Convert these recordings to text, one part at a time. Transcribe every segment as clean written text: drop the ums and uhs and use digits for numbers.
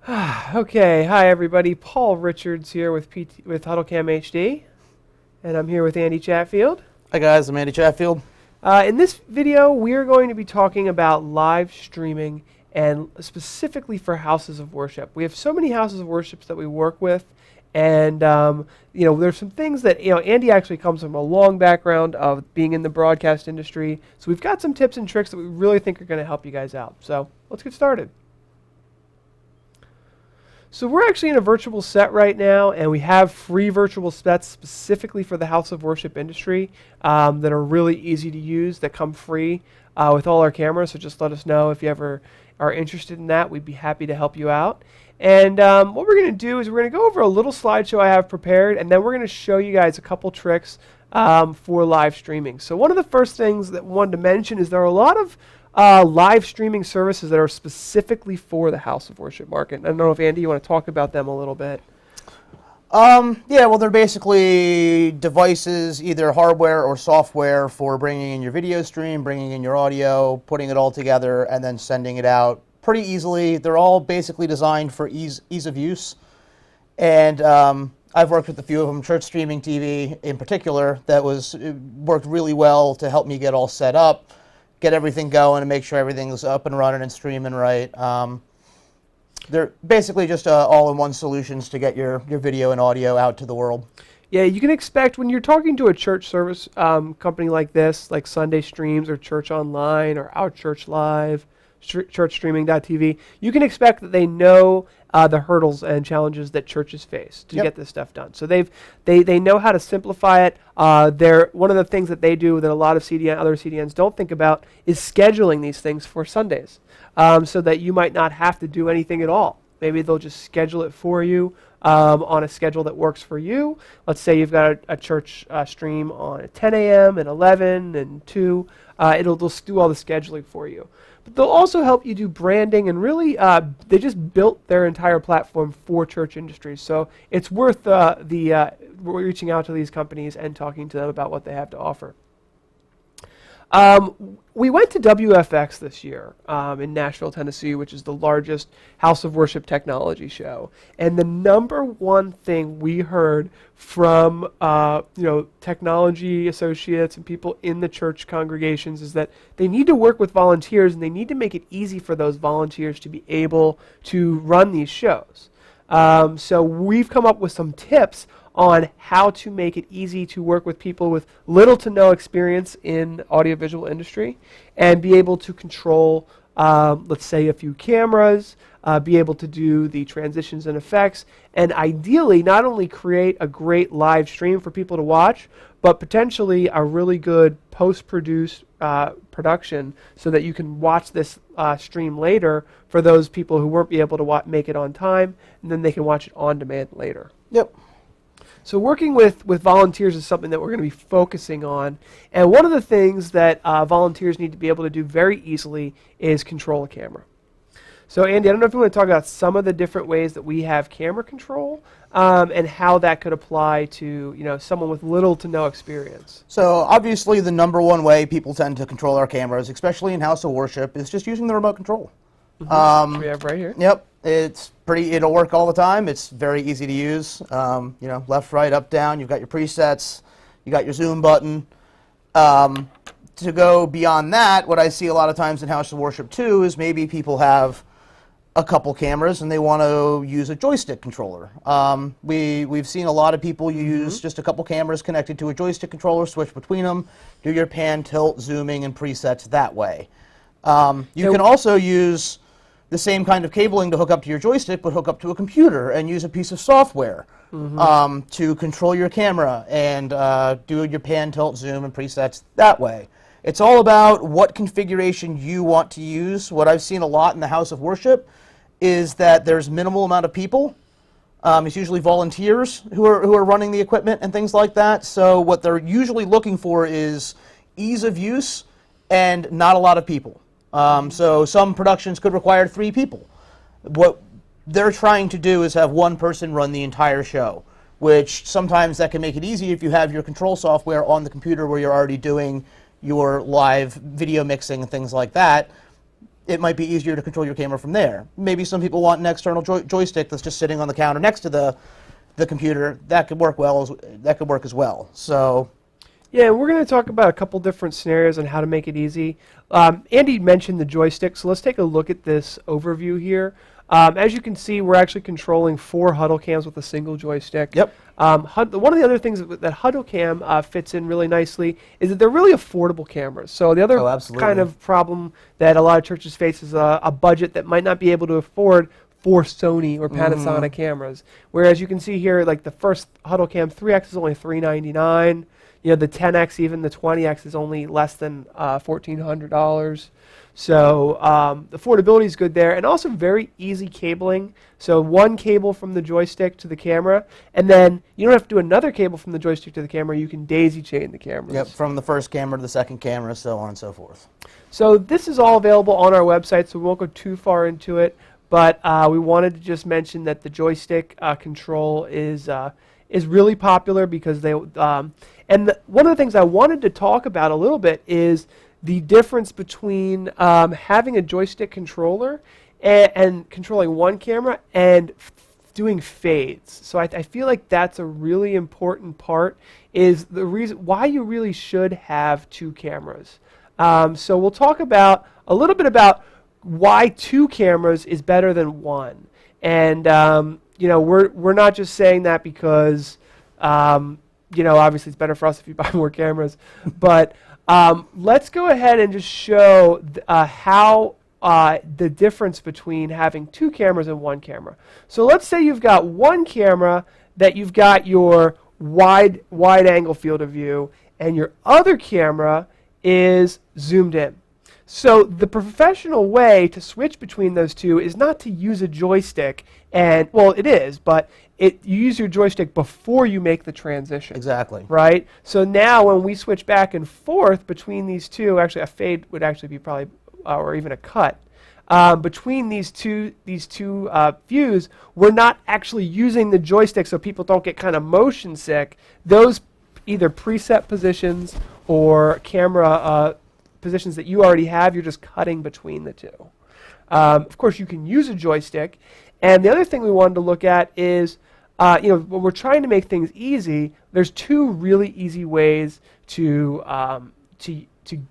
Okay, hi everybody. Paul Richards here with HuddleCamHD, and I'm here with Andy Chatfield. Hi guys, I'm Andy Chatfield. In this video, we're going to be talking about live streaming, and specifically for houses of worship. We have so many houses of worship that we work with, and there's some things that Andy actually comes from a long background of being in the broadcast industry, so we've got some tips and tricks that we really think are going to help you guys out. So let's get started. So we're actually in a virtual set right now, and we have free virtual sets specifically for the house of worship industry that are really easy to use, that come free with all our cameras. So just let us know if you ever are interested in that. We'd be happy to help you out. And what we're going to do is we're going to go over a little slideshow I have prepared, and then we're going to show you guys a couple tricks for live streaming. So one of the first things that we wanted to mention is there are a lot of live streaming services that are specifically for the house of worship market. I don't know if, Andy, you want to talk about them a little bit. Yeah, well, they're basically devices, either hardware or software, for bringing in your video stream, bringing in your audio, putting it all together, and then sending it out pretty easily. They're all basically designed for ease of use. And I've worked with a few of them, Church Streaming TV in particular, that worked really well to help me get all set up, get everything going, and make sure everything's up and running and streaming right. They're basically just all-in-one solutions to get your video and audio out to the world. Yeah, you can expect when you're talking to a church service company like this, like Sunday Streams or Church Online or Our Church Live, churchstreaming.tv, you can expect that they know the hurdles and challenges that churches face to get this stuff done. So they know how to simplify it. One of the things that they do that a lot of other CDNs don't think about is scheduling these things for Sundays, so that you might not have to do anything at all. Maybe they'll just schedule it for you on a schedule that works for you. Let's say you've got a church stream on at 10 a.m. and 11 and 2. It'll just do all the scheduling for you. But they'll also help you do branding, and really, they just built their entire platform for church industries. So it's worth reaching out to these companies and talking to them about what they have to offer. We went to WFX this year in Nashville, Tennessee, which is the largest house of worship technology show. And the number one thing we heard from technology associates and people in the church congregations is that they need to work with volunteers, and they need to make it easy for those volunteers to be able to run these shows. So we've come up with some tips on how to make it easy to work with people with little to no experience in audiovisual industry and be able to control, let's say, a few cameras, be able to do the transitions and effects, and ideally not only create a great live stream for people to watch, but potentially a really good post-produced production so that you can watch this stream later for those people who won't be able to make it on time, and then they can watch it on demand later. Yep. So working with volunteers is something that we're going to be focusing on. And one of the things that volunteers need to be able to do very easily is control a camera. So Andy, I don't know if you want to talk about some of the different ways that we have camera control and how that could apply to someone with little to no experience. So obviously the number one way people tend to control our cameras, especially in house of worship, is just using the remote control. Mm-hmm. We have right here. Yep. It'll work all the time. It's very easy to use. Left, right, up, down. You've got your presets. You got your zoom button. To go beyond that, what I see a lot of times in house of worship too is maybe people have a couple cameras and they want to use a joystick controller. We've seen a lot of people use just a couple cameras connected to a joystick controller, switch between them, do your pan, tilt, zooming, and presets that way. You can also use the same kind of cabling to hook up to your joystick, but hook up to a computer and use a piece of software to control your camera and do your pan, tilt, zoom, and presets that way. It's all about what configuration you want to use. What I've seen a lot in the house of worship is that there's minimal amount of people. It's usually volunteers who are running the equipment and things like that. So what they're usually looking for is ease of use and not a lot of people. So some productions could require 3 people. What they're trying to do is have one person run the entire show, which sometimes that can make it easy if you have your control software on the computer where you're already doing your live video mixing and things like that. it might be easier to control your camera from there. Maybe some people want an external joystick that's just sitting on the counter next to the computer. That could work as well. So. Yeah, we're going to talk about a couple different scenarios on how to make it easy. Andy mentioned the joystick, so let's take a look at this overview here. As you can see, we're actually controlling 4 HuddleCams with a single joystick. Yep. One of the other things that HuddleCam fits in really nicely is that they're really affordable cameras. So the other kind of problem that a lot of churches face is a budget that might not be able to afford 4 Sony or Panasonic cameras. Whereas you can see here, like the first HuddleCam 3X is only $399. You know, the 10X, even the 20X is only less than $1,400. So the affordability is good there, and also very easy cabling. So one cable from the joystick to the camera, and then you don't have to do another cable from the joystick to the camera. You can daisy chain the cameras. Yep, from the first camera to the second camera, so on and so forth. So this is all available on our website, so we won't go too far into it. But we wanted to just mention that the joystick control is really popular because they one of the things I wanted to talk about a little bit is the difference between having a joystick controller and controlling one camera and doing fades. So I feel like that's a really important part, is the reason why you really should have 2 cameras. So we'll talk about a little bit about why 2 cameras is better than 1. And you know, we're not just saying that because you know, obviously it's better for us if you buy more cameras, but let's go ahead and just show how the difference between having 2 cameras and 1 camera. So let's say you've got 1 camera that you've got your wide angle field of view, and your other camera is zoomed in. So the professional way to switch between those two is not to use a joystick, and well, it is, but you use your joystick before you make the transition. Exactly. Right? So now when we switch back and forth between these two, actually a fade would actually be probably, or even a cut, between these two views, we're not actually using the joystick so people don't get kind of motion sick. Those either preset positions or camera positions that you already have, you're just cutting between the two. Of course, you can use a joystick. And the other thing we wanted to look at is, you know, when we're trying to make things easy, there's 2 really easy ways to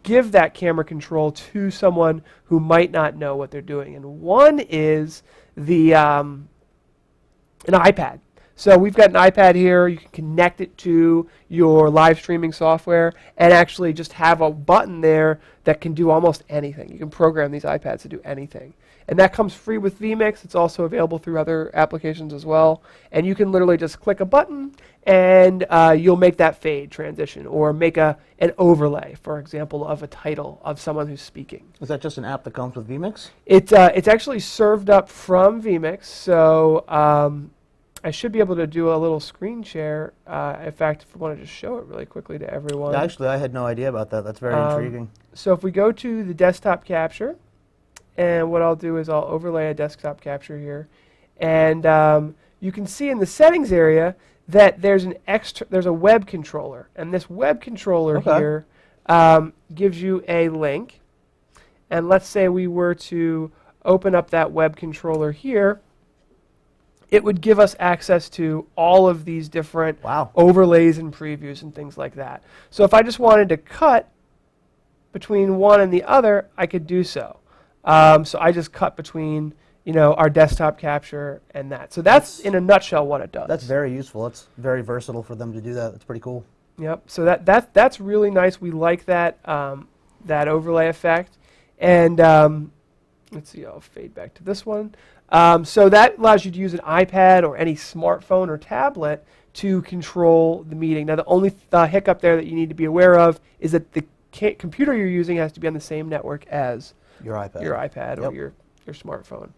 give that camera control to someone who might not know what they're doing. And one is an iPad. So we've got an iPad here. You can connect it to your live streaming software and actually just have a button there that can do almost anything. You can program these iPads to do anything. And that comes free with vMix. It's also available through other applications as well. And you can literally just click a button and you'll make that fade transition or make an overlay, for example, of a title of someone who's speaking. Is that just an app that comes with vMix? It's actually served up from vMix. So I should be able to do a little screen share. In fact, if I wanted to show it really quickly to everyone. Yeah, actually, I had no idea about that. That's very intriguing. So if we go to the desktop capture, and what I'll do is I'll overlay a desktop capture here, and you can see in the settings area that there's a web controller, and this web controller here gives you a link. And let's say we were to open up that web controller here, it would give us access to all of these different overlays and previews and things like that. So if I just wanted to cut between one and the other, I could do so. So I just cut between, you know, our desktop capture and that. So that's in a nutshell what it does. That's very useful. It's very versatile for them to do that. That's pretty cool. Yep. So that's really nice. We like that that overlay effect. And let's see. I'll fade back to this one. So that allows you to use an iPad or any smartphone or tablet to control the meeting. Now, the only hiccup there that you need to be aware of is that the computer you're using has to be on the same network as your iPad or your smartphone.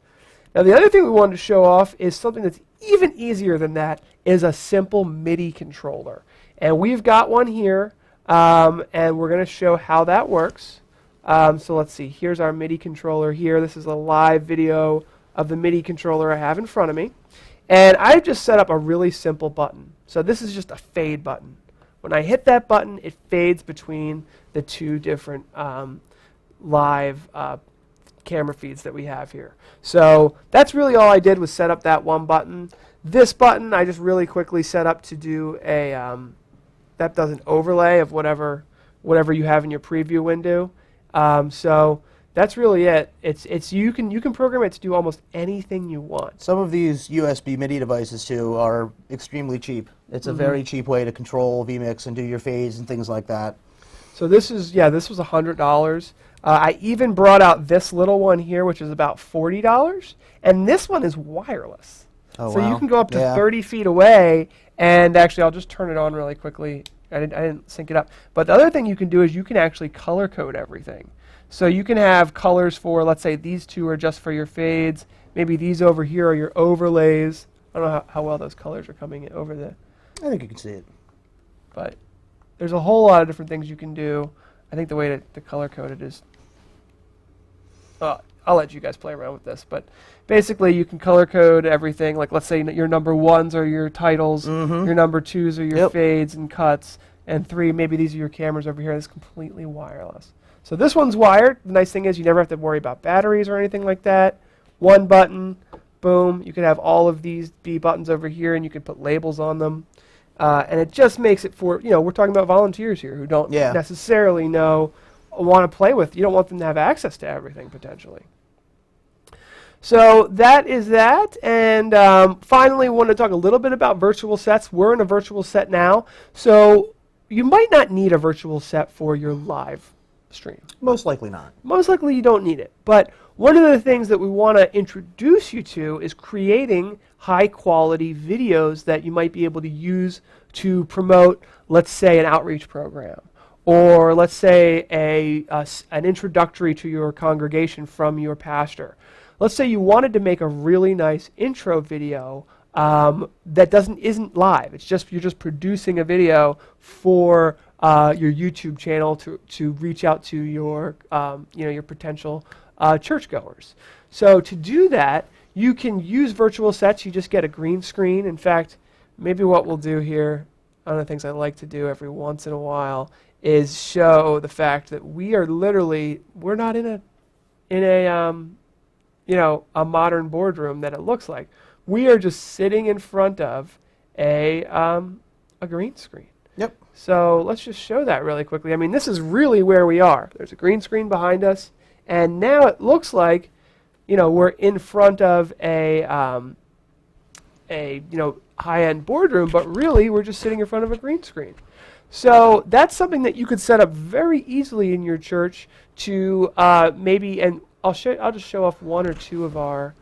Now, the other thing we wanted to show off is something that's even easier than that, is a simple MIDI controller. And we've got one here, and we're going to show how that works. So let's see. Here's our MIDI controller here. This is a live video of the MIDI controller I have in front of me. And I've just set up a really simple button. So this is just a fade button. When I hit that button, it fades between the 2 different live camera feeds that we have here. So that's really all I did was set up that one button. This button I just really quickly set up to do a that does an overlay of whatever you have in your preview window. So that's really it. It's you can program it to do almost anything you want. Some of these USB MIDI devices too are extremely cheap. It's a very cheap way to control vMix and do your fades and things like that. So this was $100. I even brought out this little one here, which is about $40, and this one is wireless. Oh, so wow. you can go up to 30 feet away, and actually I'll just turn it on really quickly. I didn't sync it up. But the other thing you can do is you can actually color code everything. So you can have colors for, let's say these two are just for your fades. Maybe these over here are your overlays. I don't know how well those colors are coming in over the... I think you can see it. But there's a whole lot of different things you can do. I think the way to color code it is... I'll let you guys play around with this. But basically you can color code everything. Like let's say your number ones are your titles. Your number twos are your fades and cuts. And three, maybe these are your cameras over here. It's completely wireless. So this one's wired. The nice thing is you never have to worry about batteries or anything like that. One button, boom. You can have all of these B buttons over here, and you can put labels on them. And it just makes it for, we're talking about volunteers here who don't necessarily want to play with. You don't want them to have access to everything, potentially. So that is that. And finally, we want to talk a little bit about virtual sets. We're in a virtual set now. So you might not need a virtual set for your live stream. Most likely not. Most likely you don't need it. But one of the things that we want to introduce you to is creating high quality videos that you might be able to use to promote, let's say, an outreach program, or let's say an introductory to your congregation from your pastor. Let's say you wanted to make a really nice intro video that isn't live. It's just you're just producing a video for your YouTube channel to reach out to your your potential churchgoers. So to do that, you can use virtual sets. You just get a green screen. In fact, maybe what we'll do here, one of the things I like to do every once in a while, is show the fact that we're not in a modern boardroom that it looks like. We are just sitting in front of a green screen. Yep. So let's just show that really quickly. I mean, this is really where we are. There's a green screen behind us, and now it looks like, we're in front of a high-end boardroom, but really we're just sitting in front of a green screen. So that's something that you could set up very easily in your church to maybe, and I'll just show off one or two of our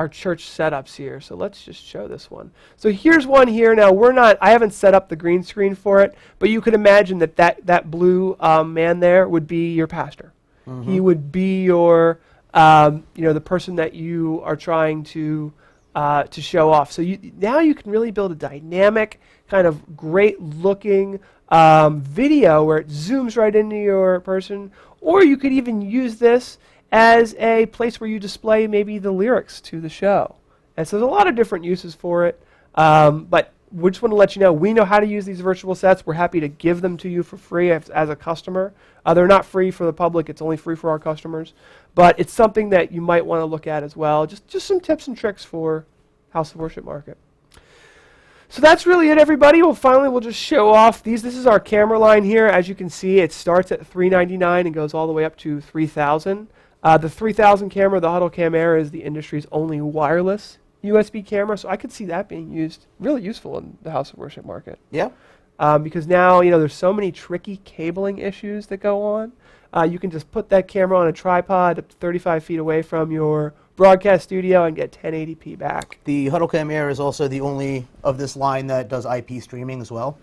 church setups here. So let's just show this one. So here's one here. Now I haven't set up the green screen for it, but you could imagine that blue man there would be your pastor. He would be your, the person that you are trying to show off. So now you can really build a dynamic, kind of great-looking video where it zooms right into your person, or you could even use this as a place where you display maybe the lyrics to the show. And so there's a lot of different uses for it, but we just want to let you know, we know how to use these virtual sets. We're happy to give them to you for free as a customer. They're not free for the public. It's only free for our customers. But it's something that you might want to look at as well. Just some tips and tricks for House of Worship Market. So that's really it, everybody. We'll just show off these. This is our camera line here. As you can see, it starts at $399 and goes all the way up to $3,000. The 3000 camera, the HuddleCam Air, is the industry's only wireless USB camera, so I could see that being really useful in the House of Worship Market. Yeah. Because now, there's so many tricky cabling issues that go on. You can just put that camera on a tripod up to 35 feet away from your broadcast studio and get 1080p back. The HuddleCam Air is also the only of this line that does IP streaming as well.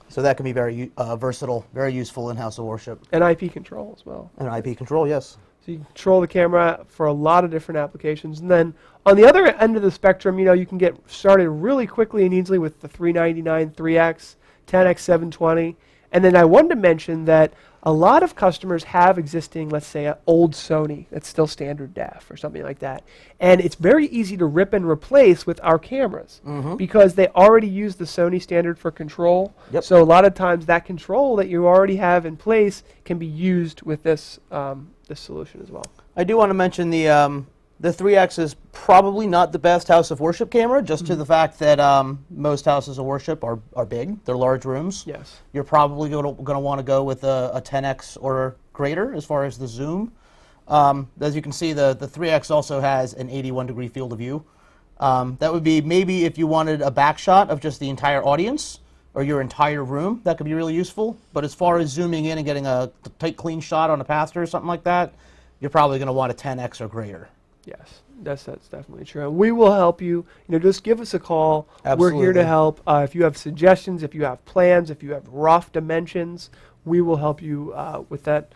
So that can be very versatile, very useful in House of Worship. And IP control as well. And IP control, yes. So you can control the camera for a lot of different applications. And then on the other end of the spectrum, you can get started really quickly and easily with the $399 3X, 10X 720. And then I wanted to mention that a lot of customers have existing, let's say, an old Sony that's still standard def or something like that. And it's very easy to rip and replace with our cameras because they already use the Sony standard for control. Yep. So a lot of times that control that you already have in place can be used with this, this solution as well. I do want to mention the 3X is probably not the best house of worship camera, just to the fact that most houses of worship are big. They're large rooms. Yes. You're probably going to want to go with a 10X or greater as far as the zoom. As you can see, the 3X also has an 81-degree field of view. That would be maybe if you wanted a back shot of just the entire audience or your entire room, that could be really useful. But as far as zooming in and getting a tight, clean shot on a pastor or something like that, you're probably going to want a 10X or greater. Yes, that's definitely true. And we will help you. Just give us a call. Absolutely. We're here to help. If you have suggestions, if you have plans, if you have rough dimensions, we will help you with that,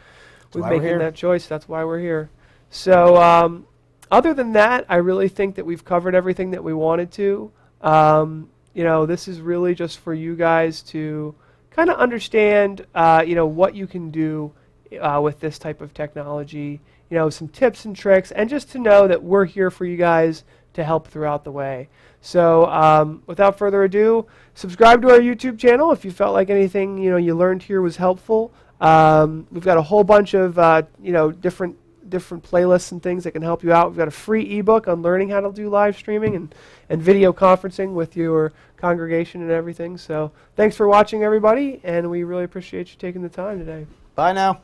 with making that choice. That's why we're here. So other than that, I really think that we've covered everything that we wanted to. This is really just for you guys to kind of understand, what you can do with this type of technology. Some tips and tricks, and just to know that we're here for you guys to help throughout the way. So without further ado, subscribe to our YouTube channel if you felt like anything you learned here was helpful. We've got a whole bunch of different playlists and things that can help you out. We've got a free ebook on learning how to do live streaming and video conferencing with your congregation and everything. So thanks for watching, everybody, and we really appreciate you taking the time today. Bye now.